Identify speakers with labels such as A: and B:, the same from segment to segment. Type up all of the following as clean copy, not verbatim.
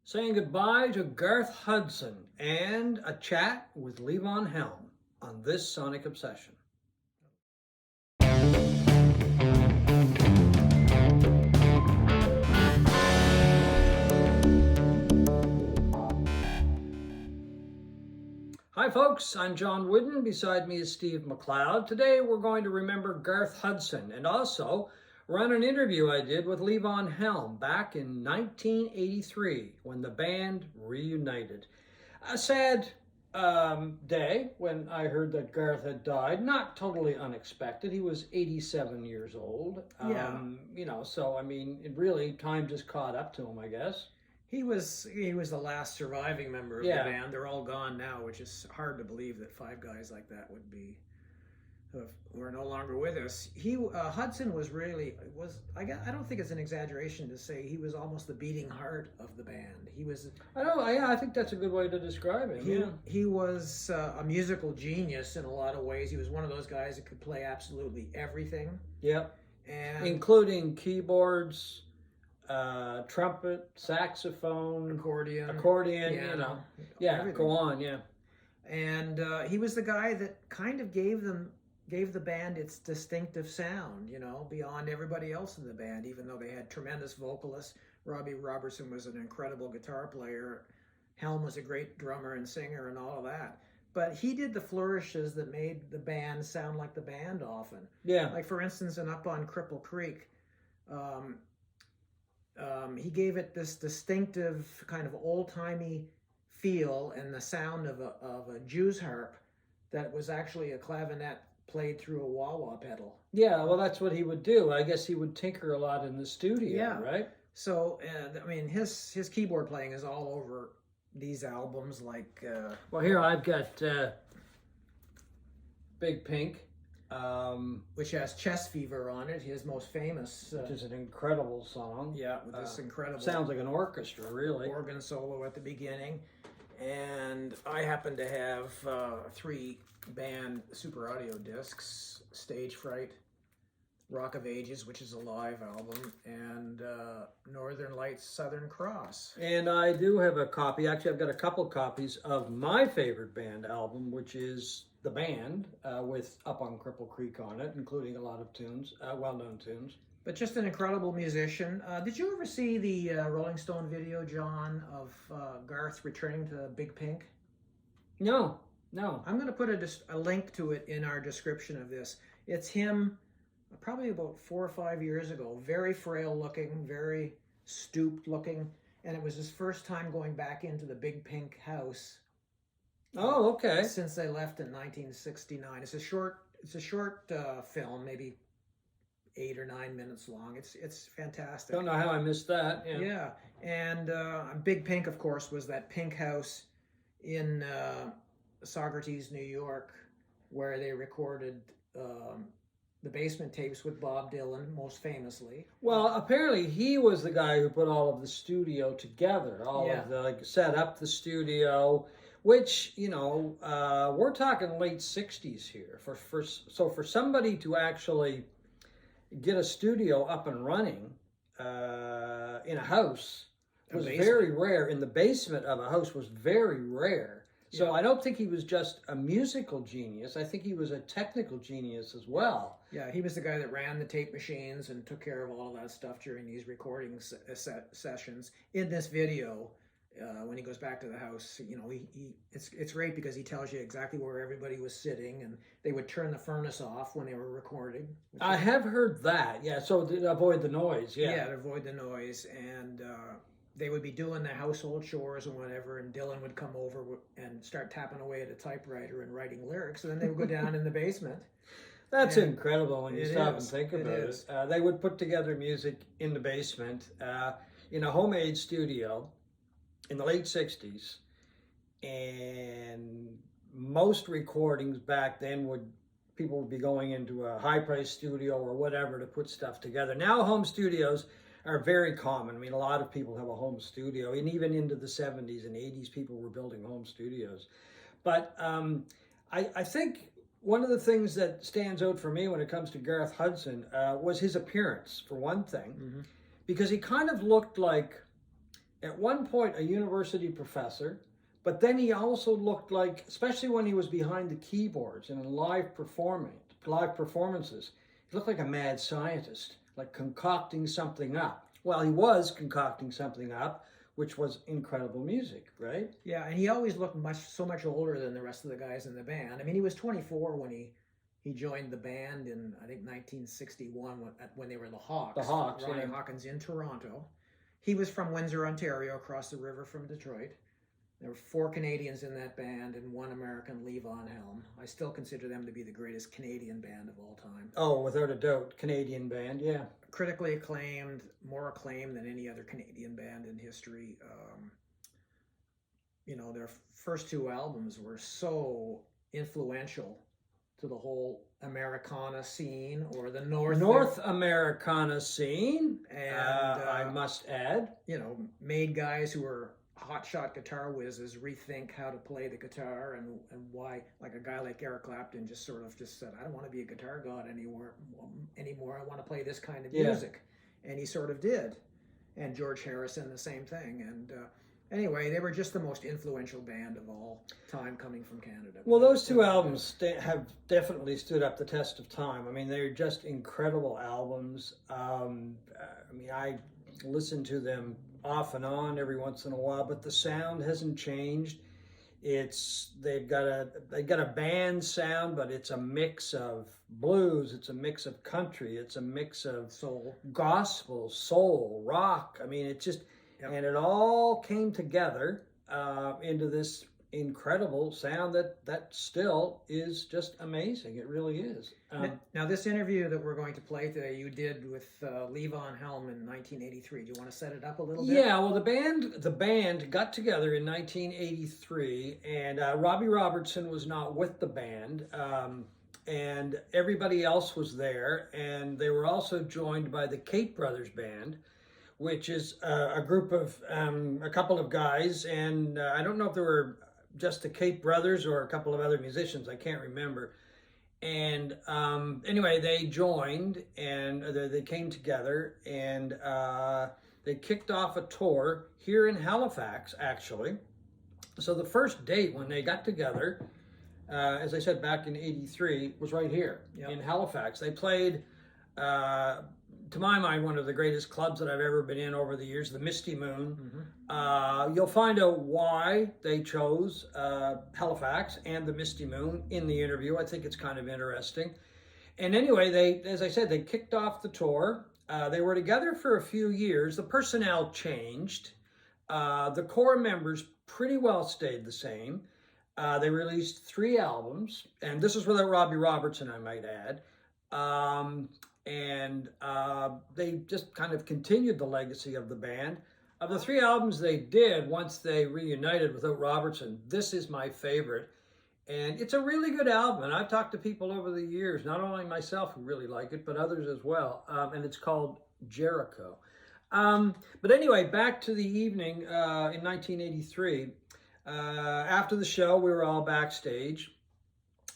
A: Saying goodbye to Garth Hudson and a chat with Levon Helm on this Sonic Obsession. Hi folks, I'm John Wooden. Beside me is Steve McLeod. Today we're going to remember Garth Hudson and also run an interview I did with Levon Helm back in 1983 when the band reunited. A sad day when I heard that Garth had died. Not totally unexpected. He was 87 years old. So I mean, it really, time just caught up to him, I guess.
B: He was the last surviving member of the band. They're all gone now, which is hard to believe that five guys like that would be who are no longer with us. Hudson I don't think it's an exaggeration to say he was almost the beating heart of the band.
A: I think that's a good way to describe him.
B: He was a musical genius in a lot of ways. He was one of those guys that could play absolutely everything.
A: Yeah,
B: and
A: including keyboards, trumpet, saxophone,
B: accordion,
A: piano,
B: everything.
A: Go on, yeah.
B: And he was the guy that kind of gave the band its distinctive sound, beyond everybody else in the band, even though they had tremendous vocalists. Robbie Robertson was an incredible guitar player. Helm was a great drummer and singer and all of that. But he did the flourishes that made the band sound like the band often.
A: Yeah.
B: Like, for instance, in Up on Cripple Creek, he gave it this distinctive kind of old-timey feel and the sound of a Jew's harp that was actually a clavinet played through a wah-wah pedal.
A: Yeah, well, that's what he would do. I guess he would tinker a lot in the studio, right?
B: So, I mean, his keyboard playing is all over these albums. Like,
A: well, here I've got Big Pink,
B: which has Chest Fever on it, his most famous.
A: Which is an incredible song.
B: Yeah, with this incredible.
A: Sounds like an orchestra, really.
B: Organ solo at the beginning. And I happen to have 3 band super audio discs: Stage Fright, Rock of Ages, which is a live album, and Northern Lights, Southern Cross.
A: And I do have a copy. Actually, I've got a couple copies of my favorite band album, which is The Band, with Up on Cripple Creek on it, including a lot of tunes, well-known tunes.
B: But just an incredible musician. Did you ever see the Rolling Stone video, John, of Garth returning to Big Pink?
A: No.
B: I'm going to put a link to it in our description of this. It's him probably about 4 or 5 years ago. Very frail looking, very stooped looking. And it was his first time going back into the Big Pink house.
A: Oh, okay.
B: Since they left in 1969. It's a short film, maybe 8 or 9 minutes long. It's fantastic.
A: Don't know how I missed that.
B: Yeah. And Big Pink, of course, was that Pink house in Socrates, New York, where they recorded the basement tapes with Bob Dylan, most famously.
A: Well, apparently he was the guy who put all of the studio together, set up the studio, which, we're talking late 60s here. So for somebody to actually get a studio up and running in a house was very rare. In the basement of a house was very rare. So I don't think he was just a musical genius. I think he was a technical genius as well.
B: Yeah, he was the guy that ran the tape machines and took care of all of that stuff during these recording sessions. In this video, when he goes back to the house, it's great because he tells you exactly where everybody was sitting, and they would turn the furnace off when they were recording.
A: I have heard that, so to avoid the noise,
B: Yeah, to avoid the noise, and they would be doing the household chores and whatever, and Dylan would come over and start tapping away at a typewriter and writing lyrics, and then they would go down in the basement.
A: That's incredible when you stop and think about it. They would put together music in the basement in a homemade studio in the late 60s, and most recordings back then people would be going into a high-priced studio or whatever to put stuff together. Now home studios are very common. I mean, a lot of people have a home studio, and even into the 70s and 80s, people were building home studios. But I think one of the things that stands out for me when it comes to Garth Hudson was his appearance, for one thing, because he kind of looked like at one point a university professor, but then he also looked like, especially when he was behind the keyboards and in live performances, he looked like a mad scientist, like concocting something up. Well, he was concocting something up, which was incredible music, right?
B: Yeah, and he always looked so much older than the rest of the guys in the band. I mean, he was 24 when he joined the band in, I think, 1961 when they were the Hawks.
A: The Hawks,
B: Ronnie
A: yeah.
B: Hawkins in Toronto. He was from Windsor, Ontario, across the river from Detroit. There were 4 Canadians in that band and 1 American, Levon Helm. I still consider them to be the greatest Canadian band of all time.
A: Oh, without a doubt, Canadian band, yeah.
B: Critically acclaimed, more acclaimed than any other Canadian band in history. You know, their first 2 albums were so influential to the whole Americana scene, or the North
A: Americana scene,
B: and
A: I must add.
B: You know, made guys who were hotshot guitar whizzes rethink how to play the guitar, and why, like a guy like Eric Clapton just said, I don't want to be a guitar god anymore. I want to play this kind of music. And he sort of did. And George Harrison, the same thing. And anyway, they were just the most influential band of all time coming from Canada.
A: Well, those 2 albums have definitely stood up the test of time. I mean, they're just incredible albums. I mean, I listen to them off and on every once in a while, but the sound hasn't changed. They've got a band sound, but it's a mix of blues, it's a mix of country, it's a mix of
B: soul,
A: gospel, soul, rock. I mean, it's just, and it all came together into this incredible sound that still is just amazing. It really is.
B: Now, this interview that we're going to play today, you did with Levon Helm in 1983. Do you want to set it up a little bit?
A: Yeah, well, the band got together in 1983, and Robbie Robertson was not with the band, and everybody else was there, and they were also joined by the Cape Brothers Band, which is a group of a couple of guys, and I don't know if there were just the Cape Brothers or a couple of other musicians, I can't remember. And anyway, they joined, and they came together, and they kicked off a tour here in Halifax, actually. So the first date when they got together, as I said, back in '83, was right here in Halifax. They played, to my mind, one of the greatest clubs that I've ever been in over the years, the Misty Moon. Mm-hmm. You'll find out why they chose Halifax and the Misty Moon in the interview. I think it's kind of interesting. And anyway, as I said, they kicked off the tour. They were together for a few years. The personnel changed. The core members pretty well stayed the same. They released 3 albums, and this is without Robbie Robertson, I might add. And they just kind of continued the legacy of the band. Of the 3 albums they did, once they reunited without Robertson, this is my favorite. And it's a really good album, and I've talked to people over the years, not only myself who really like it, but others as well. And it's called Jericho. But anyway, back to the evening in 1983. After the show, we were all backstage.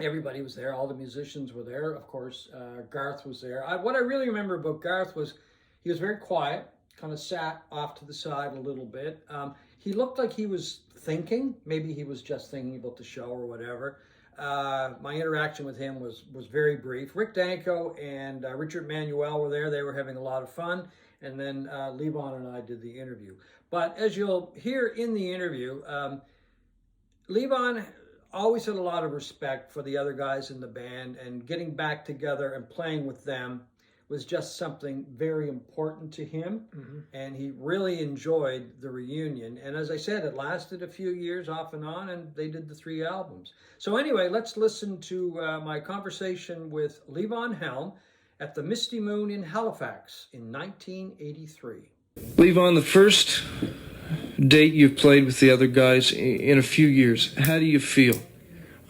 A: Everybody was there. All the musicians were there. Of course, Garth was there. What I really remember about Garth was he was very quiet, kind of sat off to the side a little bit. He looked like he was thinking. Maybe he was just thinking about the show or whatever. My interaction with him was very brief. Rick Danko and Richard Manuel were there. They were having a lot of fun. And then Levon and I did the interview. But as you'll hear in the interview, Levon always had a lot of respect for the other guys in the band, and getting back together and playing with them was just something very important to him. Mm-hmm. And he really enjoyed the reunion. And as I said, it lasted a few years off and on, and they did the 3 albums. So anyway, let's listen to my conversation with Levon Helm at the Misty Moon in Halifax in 1983.
C: Levon, the first date you've played with the other guys in a few years, how do you feel?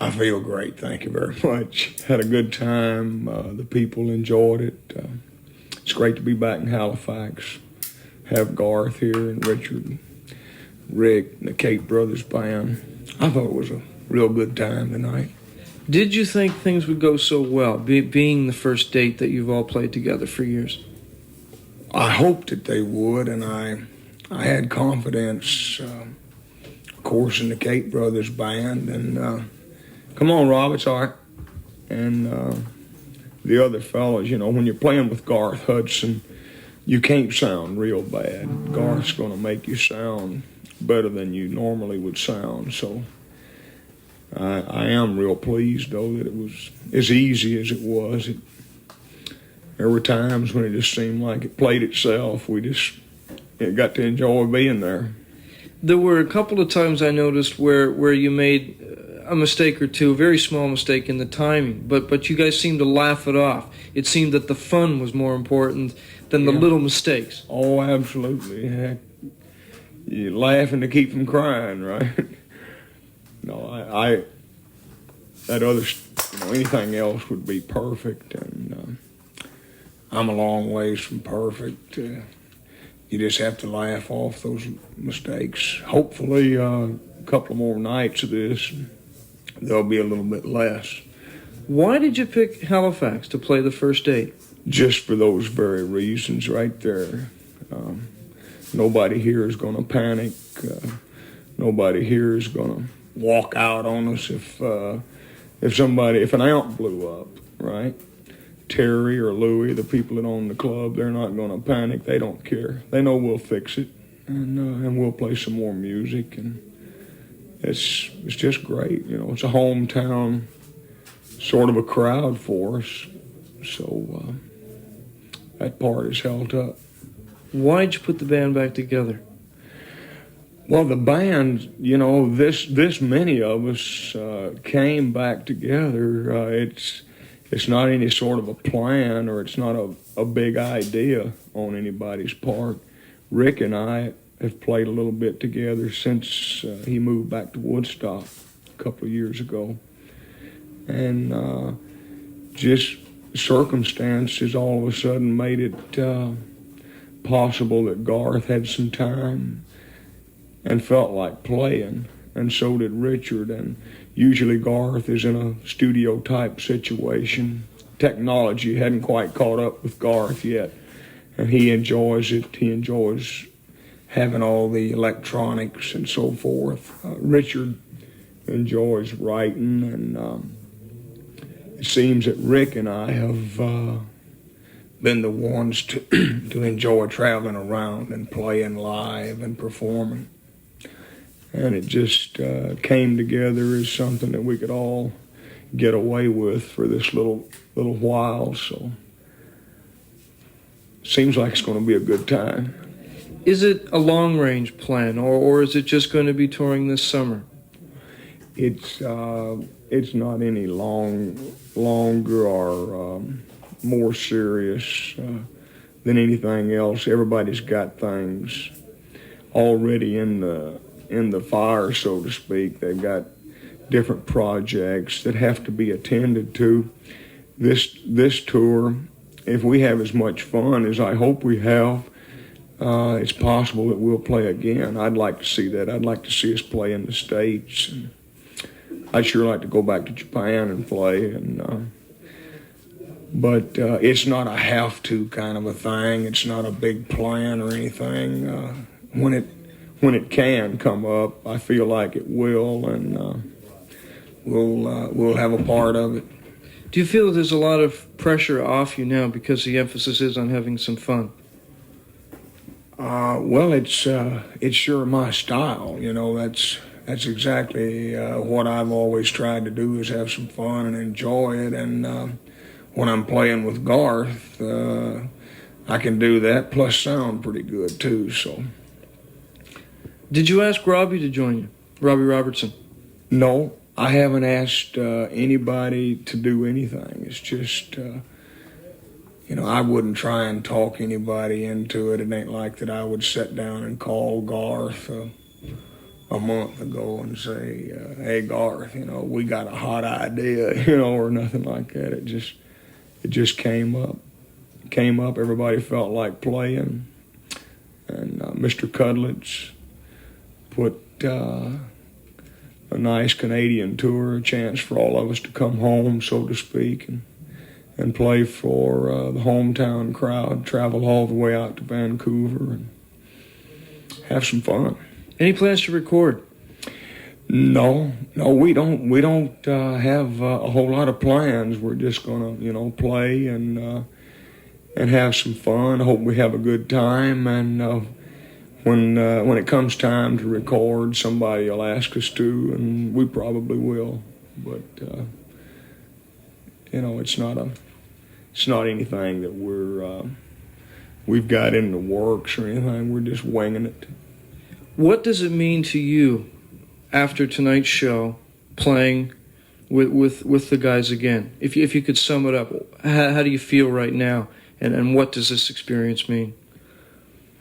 D: I feel great, thank you very much. Had a good time, the people enjoyed it. It's great to be back in Halifax, have Garth here and Richard, and Rick, and the Cape Brothers Band. I thought it was a real good time tonight.
C: Did you think things would go so well, being the first date that you've all played together for years?
D: I hoped that they would, and I had confidence, of course, in the Kate Brothers band. And come on, Rob, it's all right. And the other fellas, you know, when you're playing with Garth Hudson, you can't sound real bad. Garth's going to make you sound better than you normally would sound. So I am real pleased, though, that it was as easy as it was. There were times when it just seemed like it played itself. It got to enjoy being there.
C: There were a couple of times I noticed where you made a mistake or two, a very small mistake in the timing, but you guys seemed to laugh it off. It seemed that the fun was more important than the little mistakes.
D: Oh, absolutely. Heck, you're laughing to keep from crying, right? No, I that other, anything else would be perfect, and I'm a long ways from perfect. You just have to laugh off those mistakes. Hopefully, a couple more nights of this, there'll be a little bit less.
C: Why did you pick Halifax to play the first date?
D: Just for those very reasons right there. Nobody here is going to panic. Nobody here is going to walk out on us if an amp blew up, right? Terry or Louie, the people that own the club, they're not going to panic. They don't care. They know we'll fix it, and we'll play some more music, and it's just great. You know, it's a hometown sort of a crowd for us, so that part is held up.
C: Why'd you put the band back together?
D: Well, the band, this many of us came back together. It's not any sort of a plan, or it's not a big idea on anybody's part. Rick and I have played a little bit together since he moved back to Woodstock a couple of years ago. And just circumstances all of a sudden made it possible that Garth had some time and felt like playing, and so did Richard. And usually Garth is in a studio type situation. Technology hadn't quite caught up with Garth yet, and he enjoys it. He enjoys having all the electronics and so forth. Richard enjoys writing, and it seems that Rick and I have been the ones to enjoy traveling around and playing live and performing. And it just came together as something that we could all get away with for this little while. So seems like it's going to be a good time.
C: Is it a long-range plan, or is it just going to be touring this summer?
D: It's not any longer or more serious than anything else. Everybody's got things already in the fire, so to speak. They've got different projects that have to be attended to. This tour, if we have as much fun as I hope we have, it's possible that we'll play again. I'd like to see that. I'd like to see us play in the States. And I'd sure like to go back to Japan and play. But it's not a have-to kind of a thing. It's not a big plan or anything. When it can come up, I feel like it will, and we'll have a part of it.
C: Do you feel that there's a lot of pressure off you now because the emphasis is on having some fun?
D: Well, it's sure my style. That's exactly what I've always tried to do, is have some fun and enjoy it. And when I'm playing with Garth, I can do that, plus sound pretty good too. So.
C: Did you ask Robbie to join you, Robbie Robertson?
D: No, I haven't asked anybody to do anything. It's just, I wouldn't try and talk anybody into it. It ain't like that I would sit down and call Garth a month ago and say, hey, Garth, we got a hot idea, or nothing like that. It just came up. Everybody felt like playing. And Mr. Cudlitz put a nice Canadian tour, a chance for all of us to come home, so to speak, and play for the hometown crowd, travel all the way out to Vancouver. And have some fun.
C: Any plans to record?
D: No, we don't have a whole lot of plans. We're just gonna, play and have some fun. I hope we have a good time, and when it comes time to record, somebody will ask us to, and we probably will. But it's not anything that we've got in the works or anything. We're just winging it.
C: What does it mean to you after tonight's show, playing with the guys again? If you could sum it up, how do you feel right now, and what does this experience mean?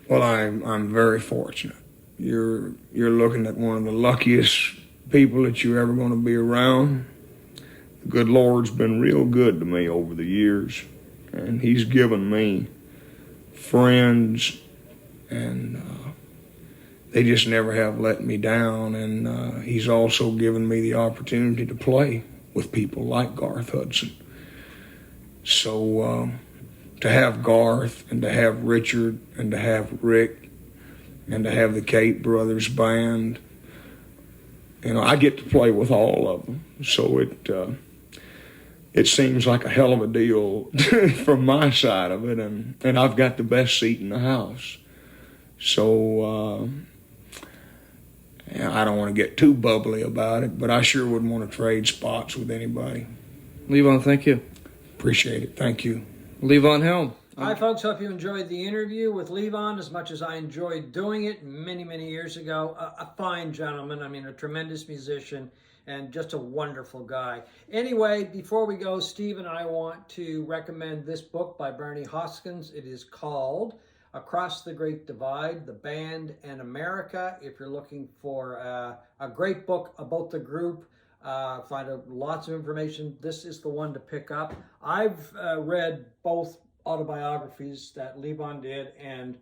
D: Well, I'm very fortunate. You're looking at one of the luckiest people that you're ever going to be around. The good Lord's been real good to me over the years, and He's given me friends, and they just never have let me down. And He's also given me the opportunity to play with people like Garth Hudson. So to have Garth and to have Richard and to have Rick and to have the Kate Brothers Band, I get to play with all of them. So it seems like a hell of a deal from my side of it, and I've got the best seat in the house. So I don't want to get too bubbly about it, but I sure wouldn't want to trade spots with anybody.
C: Levon, thank you.
D: Appreciate it. Thank you.
C: Levon Helm.
A: Hi, folks. Hope you enjoyed the interview with Levon as much as I enjoyed doing it many, many years ago. A fine gentleman. I mean, a tremendous musician and just a wonderful guy. Anyway, before we go, Steve and I want to recommend this book by Barney Hoskins. It is called Across the Great Divide, The Band and America. If you're looking for a great book about the group, find out lots of information, this is the one to pick up. I've read both autobiographies that Levon did and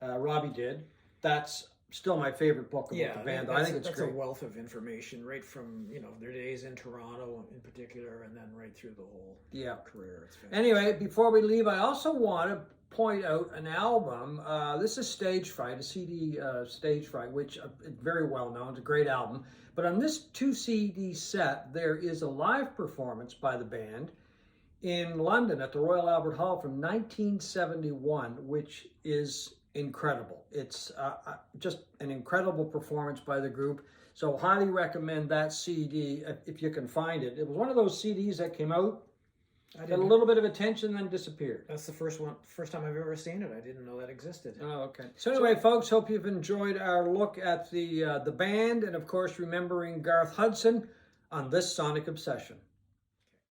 A: Robbie did. That's still my favorite book about the band. I think it's great.
B: A wealth of information, right from their days in Toronto in particular, and then right through the whole career.
A: Anyway, before we leave, I also want to point out an album. This is Stage Fright, a CD, Stage Fright, which is very well known. It's a great album. But on this 2 CD set, there is a live performance by the band in London at the Royal Albert Hall from 1971, which is incredible. It's just an incredible performance by the group. So highly recommend that CD if you can find it. It was one of those CDs that came out, got a little bit of attention, then disappeared.
B: That's the first time I've ever seen it. I didn't know that existed.
A: Oh, okay. So anyway, folks, hope you've enjoyed our look at the band, and of course, remembering Garth Hudson on this Sonic Obsession.